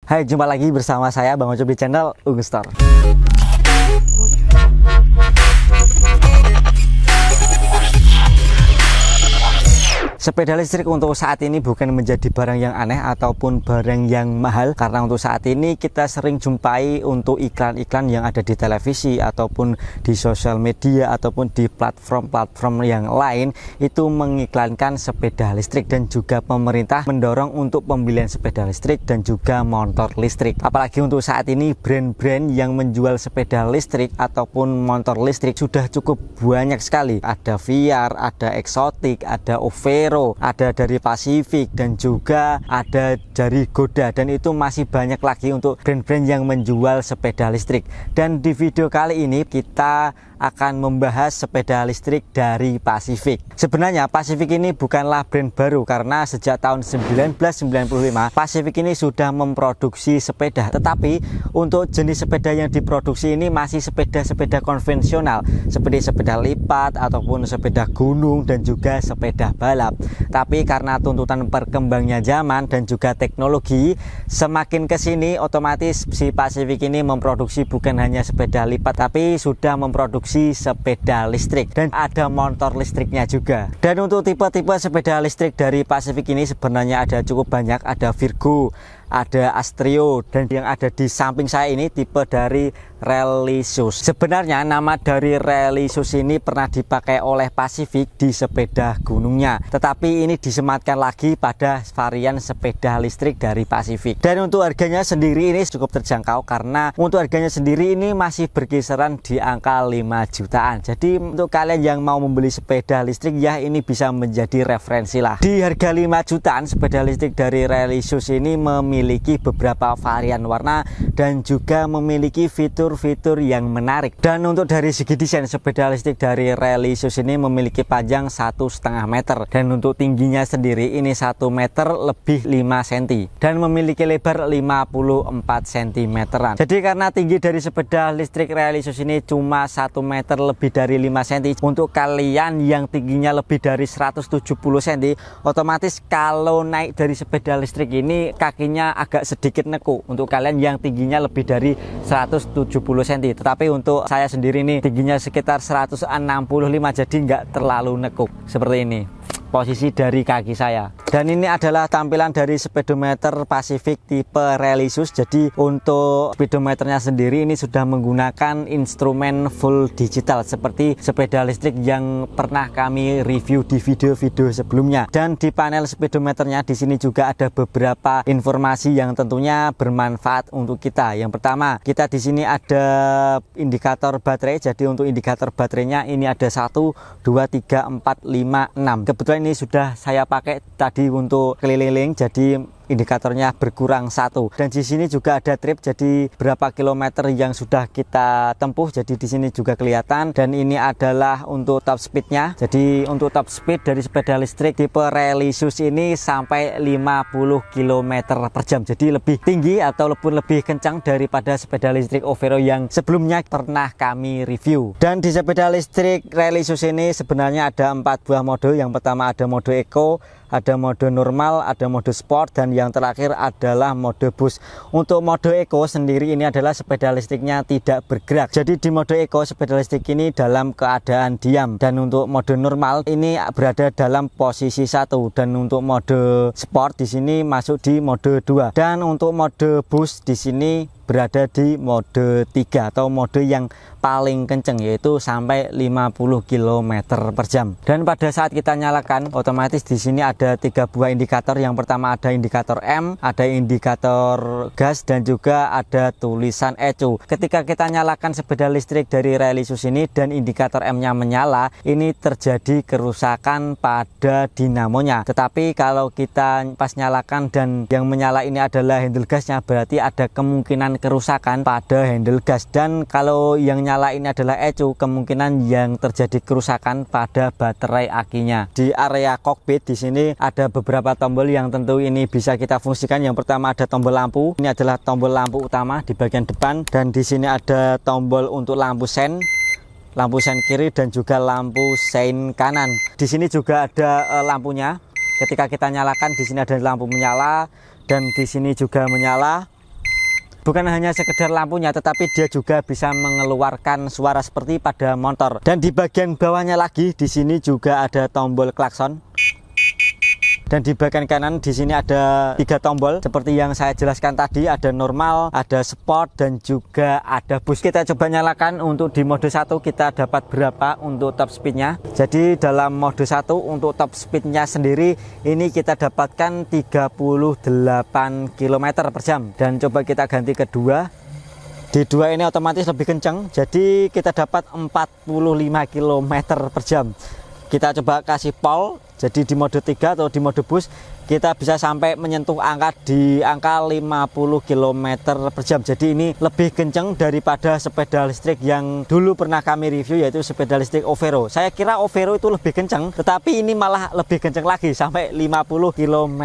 Hai, jumpa lagi bersama saya Bang Ojo di channel Ungestor. Sepeda listrik untuk saat ini bukan menjadi barang yang aneh ataupun barang yang mahal, karena untuk saat ini kita sering jumpai untuk iklan-iklan yang ada di televisi ataupun di sosial media ataupun di platform-platform yang lain itu mengiklankan sepeda listrik, dan juga pemerintah mendorong untuk pembelian sepeda listrik dan juga motor listrik. Apalagi untuk saat ini brand-brand yang menjual sepeda listrik ataupun motor listrik sudah cukup banyak sekali. Ada VR, ada Exotic, ada Overo, ada dari Pacific, dan juga ada dari Goda, dan itu masih banyak lagi untuk brand-brand yang menjual sepeda listrik. Dan di video kali ini kita akan membahas sepeda listrik dari Pacific. Sebenarnya Pacific ini bukanlah brand baru, karena sejak tahun 1995 Pacific ini sudah memproduksi sepeda, tetapi untuk jenis sepeda yang diproduksi ini masih sepeda-sepeda konvensional seperti sepeda lipat ataupun sepeda gunung dan juga sepeda balap. Tapi karena tuntutan perkembangnya zaman dan juga teknologi semakin kesini, otomatis si Pacific ini memproduksi bukan hanya sepeda lipat, tapi sudah memproduksi sepeda listrik dan ada motor listriknya juga. Dan untuk tipe-tipe sepeda listrik dari Pacific ini sebenarnya ada cukup banyak. Ada Virgo, ada Astrio, dan yang ada di samping saya ini tipe dari Rallysus. Sebenarnya nama dari Rallysus ini pernah dipakai oleh Pacific di sepeda gunungnya, tetapi ini disematkan lagi pada varian sepeda listrik dari Pacific. Dan untuk harganya sendiri ini cukup terjangkau, karena untuk harganya sendiri ini masih berkisaran di angka 5 jutaan. Jadi untuk kalian yang mau membeli sepeda listrik ya, ini bisa menjadi referensi lah. Di harga 5 jutaan sepeda listrik dari Rallysus ini memiliki beberapa varian warna dan juga memiliki fitur-fitur yang menarik. Dan untuk dari segi desain, sepeda listrik dari Rallysus ini memiliki panjang 1,5 meter, dan untuk tingginya sendiri ini 1 meter lebih 5 cm dan memiliki lebar 54 cm. Jadi karena tinggi dari sepeda listrik Rallysus ini cuma 1 meter lebih dari 5 cm, untuk kalian yang tingginya lebih dari 170 cm, otomatis kalau naik dari sepeda listrik ini kakinya agak sedikit neku untuk kalian yang tingginya lebih dari 170 cm. Tetapi untuk saya sendiri ini tingginya sekitar 165, jadi nggak terlalu nekuk seperti ini posisi dari kaki saya. Dan ini adalah tampilan dari speedometer Pacific tipe Rallysus. Jadi untuk speedometernya sendiri ini sudah menggunakan instrumen full digital seperti sepeda listrik yang pernah kami review di video-video sebelumnya. Dan di panel speedometernya di sini juga ada beberapa informasi yang tentunya bermanfaat untuk kita. Yang pertama, kita di sini ada indikator baterai. Jadi untuk indikator baterainya ini ada 1, 2, 3, 4, 5, 6. Kebetulan ini sudah saya pakai tadi untuk keliling, jadi indikatornya berkurang 1. Dan di sini juga ada trip, jadi berapa kilometer yang sudah kita tempuh, jadi di sini juga kelihatan. Dan ini adalah untuk top speednya. Jadi untuk top speed dari sepeda listrik tipe Rallysus ini sampai 50 km per jam, jadi lebih tinggi ataupun lebih kencang daripada sepeda listrik Overo yang sebelumnya pernah kami review. Dan di sepeda listrik Rallysus ini sebenarnya ada 4 buah mode. Yang pertama ada mode Eco, ada mode normal, ada mode sport, dan yang terakhir adalah mode boost. Untuk mode Eco sendiri ini adalah sepeda listriknya tidak bergerak. Jadi di mode Eco sepeda listrik ini dalam keadaan diam, dan untuk mode normal ini berada dalam posisi 1, dan untuk mode sport di sini masuk di mode 2, dan untuk mode boost di sini berada di mode 3 atau mode yang paling kenceng, yaitu sampai 50 km per jam. Dan pada saat kita nyalakan, otomatis di sini ada 3 buah indikator. Yang pertama ada indikator M, ada indikator gas, dan juga ada tulisan ECU. Ketika kita nyalakan sepeda listrik dari Rallysus ini dan indikator M-nya menyala, ini terjadi kerusakan pada dinamonya. Tetapi kalau kita pas nyalakan dan yang menyala ini adalah handle gasnya, berarti ada kemungkinan kerusakan pada handle gas. Dan kalau yang nyala ini adalah ECU, kemungkinan yang terjadi kerusakan pada baterai akinya. Di area kokpit di sini ada beberapa tombol yang tentu ini bisa kita fungsikan. Yang pertama ada tombol lampu. Ini adalah tombol lampu utama di bagian depan, dan di sini ada tombol untuk lampu sen, lampu sen kiri, dan juga lampu sen kanan. Di sini juga ada lampunya. Ketika kita nyalakan, di sini ada lampu menyala, dan di sini juga menyala. bukan hanya sekedar lampunya, tetapi dia juga bisa mengeluarkan suara seperti pada motor. Dan di bagian bawahnya lagi di sini juga ada tombol klakson. Dan di bagian kanan di sini ada 3 tombol seperti yang saya jelaskan tadi, ada normal, ada sport, dan juga ada boost. Kita coba nyalakan untuk di mode 1 kita dapat berapa untuk top speednya. Jadi dalam mode 1 untuk top speednya sendiri ini kita dapatkan 38 km per jam. Dan coba kita ganti ke 2. Di 2 ini otomatis lebih kencang, jadi kita dapat 45 km per jam. Kita coba kasih pole, jadi di mode 3 atau di mode boost kita bisa sampai menyentuh di angka 50 km per jam. Jadi ini lebih kencang daripada sepeda listrik yang dulu pernah kami review, yaitu sepeda listrik Overo. Saya kira Overo itu lebih kencang, tetapi ini malah lebih kencang lagi sampai 50 km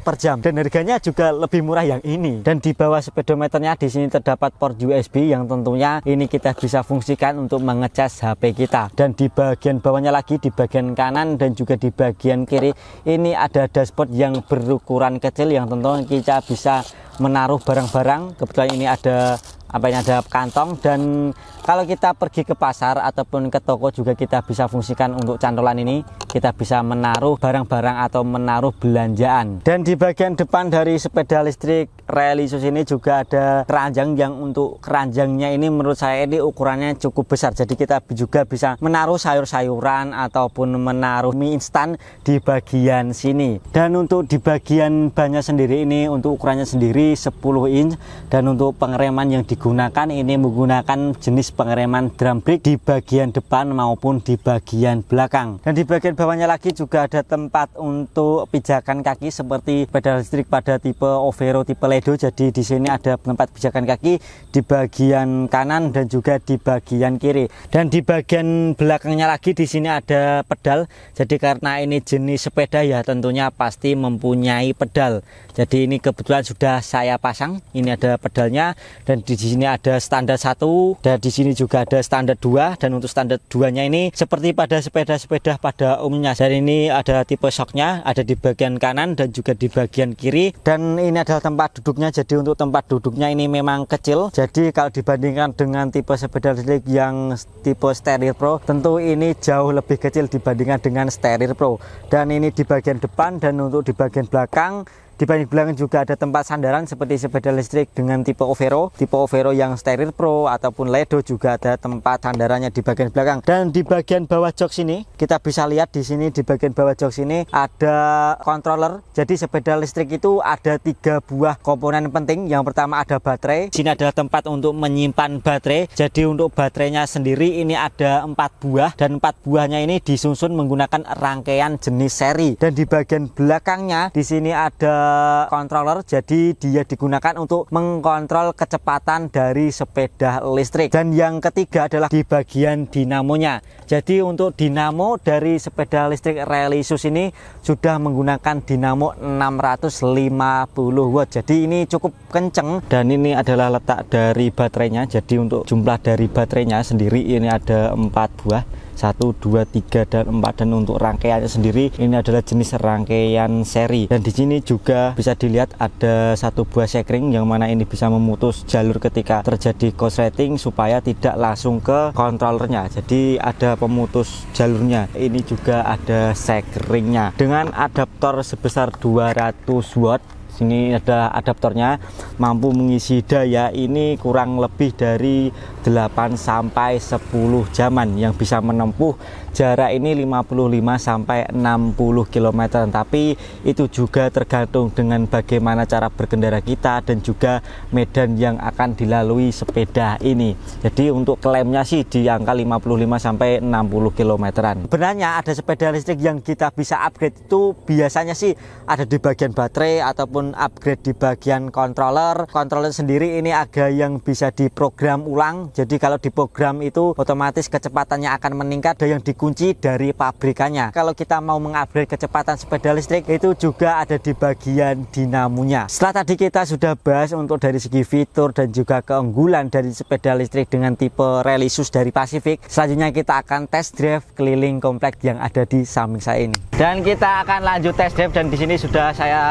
per jam. Dan harganya juga lebih murah yang ini. Dan di bawah speedometernya di sini terdapat port USB yang tentunya ini kita bisa fungsikan untuk mengecas HP kita. Dan di bagian bawahnya lagi, di bagian kanan dan juga di bagian kiri ini ada dashboard yang berukuran kecil yang tentunya kita bisa menaruh barang-barang. Kebetulan ini ada ada kantong, dan kalau kita pergi ke pasar ataupun ke toko juga kita bisa fungsikan untuk cantolan ini. Kita bisa menaruh barang-barang atau menaruh belanjaan. Dan di bagian depan dari sepeda listrik Relisus ini juga ada keranjang, yang untuk keranjangnya ini menurut saya ini ukurannya cukup besar. Jadi kita juga bisa menaruh sayur-sayuran ataupun menaruh mie instan di bagian sini. Dan untuk di bagian bannya sendiri ini untuk ukurannya sendiri 10 inch, dan untuk pengereman yang digunakan ini menggunakan jenis pengereman drum brake di bagian depan maupun di bagian belakang. Dan di bagian bawahnya lagi juga ada tempat untuk pijakan kaki seperti sepeda listrik pada tipe Overo, tipe Ledo. Jadi di sini ada tempat pijakan kaki di bagian kanan dan juga di bagian kiri. Dan di bagian belakangnya lagi di sini ada pedal. Jadi karena ini jenis sepeda ya tentunya pasti mempunyai pedal. Jadi ini kebetulan sudah saya pasang. Ini ada pedalnya, dan di sini ada standar 1, dan di sini juga ada standar 2. Dan untuk standar 2-nya ini seperti pada sepeda-sepeda pada umumnya. Dan ini ada tipe shocknya, ada di bagian kanan dan juga di bagian kiri. Dan ini adalah tempat duduknya. Jadi untuk tempat duduknya ini memang kecil. Jadi kalau dibandingkan dengan tipe sepeda listrik yang tipe Sterir Pro, tentu ini jauh lebih kecil dibandingkan dengan Sterir Pro. Dan ini di bagian depan, dan untuk di bagian belakang, di bagian belakang juga ada tempat sandaran seperti sepeda listrik dengan tipe Overo yang Sterir Pro ataupun Ledo, juga ada tempat sandarannya di bagian belakang. Dan di bagian bawah jok sini kita bisa lihat di sini di bagian bawah jok sini ada controller. Jadi sepeda listrik itu ada 3 buah komponen penting. Yang pertama ada baterai. Sini adalah tempat untuk menyimpan baterai. Jadi untuk baterainya sendiri ini ada 4 buah, dan 4 buahnya ini disusun menggunakan rangkaian jenis seri. Dan di bagian belakangnya di sini ada controller, jadi dia digunakan untuk mengkontrol kecepatan dari sepeda listrik. Dan yang ketiga adalah di bagian dinamonya. Jadi untuk dinamo dari sepeda listrik Relisus ini sudah menggunakan dinamo 650 watt. Jadi ini cukup kenceng. Dan ini adalah letak dari baterainya. Jadi untuk jumlah dari baterainya sendiri ini ada 4 buah, 1, 2, 3, dan 4. Dan untuk rangkaiannya sendiri ini adalah jenis rangkaian seri. Dan di sini juga bisa dilihat ada 1 buah sekring yang mana ini bisa memutus jalur ketika terjadi korsleting supaya tidak langsung ke kontrolernya. Jadi ada pemutus jalurnya. Ini juga ada sekringnya dengan adaptor sebesar 200 watt. Sini ada adaptornya, mampu mengisi daya ini kurang lebih dari 8 sampai 10 jaman, yang bisa menempuh jarak ini 55 sampai 60 km. Tapi itu juga tergantung dengan bagaimana cara berkendara kita dan juga medan yang akan dilalui sepeda ini. Jadi untuk klaimnya sih di angka 55 sampai 60 km-an. Sebenarnya ada sepeda listrik yang kita bisa upgrade itu biasanya sih ada di bagian baterai ataupun upgrade di bagian controller. Controller sendiri ini ada yang bisa diprogram ulang. Jadi kalau diprogram itu otomatis kecepatannya akan meningkat, ada yang dikunci dari pabrikannya. Kalau kita mau mengupgrade kecepatan sepeda listrik itu juga ada di bagian dinamonya. Setelah tadi kita sudah bahas untuk dari segi fitur dan juga keunggulan dari sepeda listrik dengan tipe Relisus dari Pacific, selanjutnya kita akan test drive keliling komplek yang ada di samping saya ini. Dan kita akan lanjut test drive, dan di sini sudah saya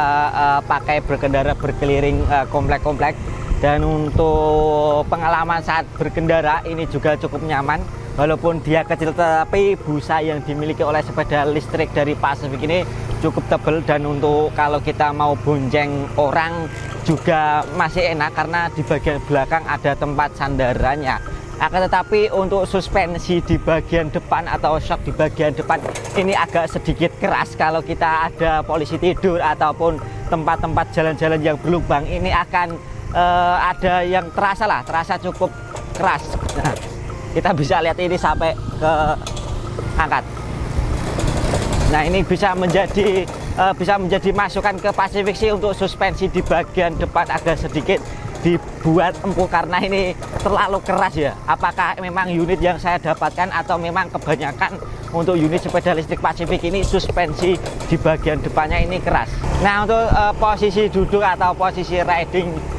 pakai berkendara berkeliling komplek-komplek. Dan untuk pengalaman saat berkendara ini juga cukup nyaman. Walaupun dia kecil, tetapi busa yang dimiliki oleh sepeda listrik dari Pacific ini cukup tebal, dan untuk kalau kita mau bonceng orang juga masih enak karena di bagian belakang ada tempat sandarannya. Akan tetapi untuk suspensi di bagian depan atau shock di bagian depan ini agak sedikit keras. Kalau kita ada polisi tidur ataupun tempat-tempat jalan-jalan yang berlubang, ini akan ada yang terasa cukup keras. Nah, kita bisa lihat ini sampai ke angkat. Nah, ini bisa menjadi masukan ke Pacific sih untuk suspensi di bagian depan agak sedikit dibuat empuk karena ini terlalu keras ya. Apakah memang unit yang saya dapatkan atau memang kebanyakan untuk unit sepeda listrik Pacific ini suspensi di bagian depannya ini keras. Nah, untuk posisi duduk atau posisi riding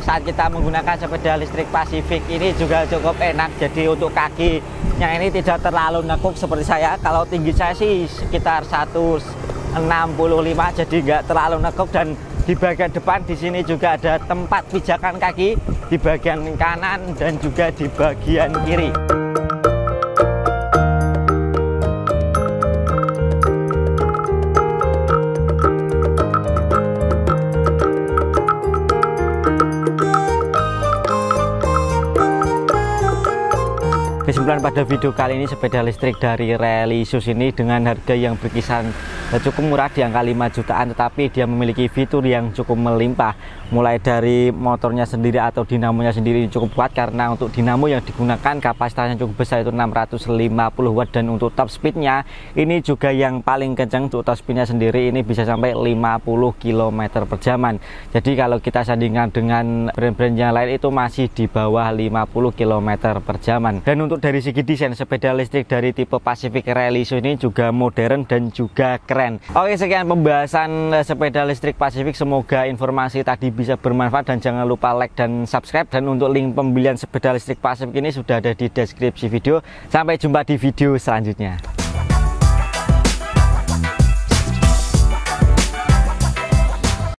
saat kita menggunakan sepeda listrik Pacific ini juga cukup enak. Jadi untuk kakinya ini tidak terlalu nekuk seperti saya. Kalau tinggi saya sih sekitar 165, jadi nggak terlalu nekuk. Dan di bagian depan di sini juga ada tempat pijakan kaki di bagian kanan dan juga di bagian kiri. Kesimpulan pada video kali ini, sepeda listrik dari Relisus ini dengan harga yang berkisar cukup murah di angka 5 jutaan, tetapi dia memiliki fitur yang cukup melimpah. Mulai dari motornya sendiri atau dinamonya sendiri cukup kuat, karena untuk dinamo yang digunakan kapasitasnya cukup besar, itu 650 watt, dan untuk top speednya ini juga yang paling kencang. Untuk top speednya sendiri ini bisa sampai 50 km per jaman. Jadi kalau kita sandingkan dengan brand-brand yang lain itu masih di bawah 50 km per jaman. Dan untuk dari segi desain, sepeda listrik dari tipe Pacific Relisus ini juga modern dan juga keren. Oke, sekian pembahasan sepeda listrik Pacific. Semoga informasi tadi bisa bermanfaat, dan jangan lupa like dan subscribe. Dan untuk link pembelian sepeda listrik Pacific ini sudah ada di deskripsi video. Sampai jumpa di video selanjutnya.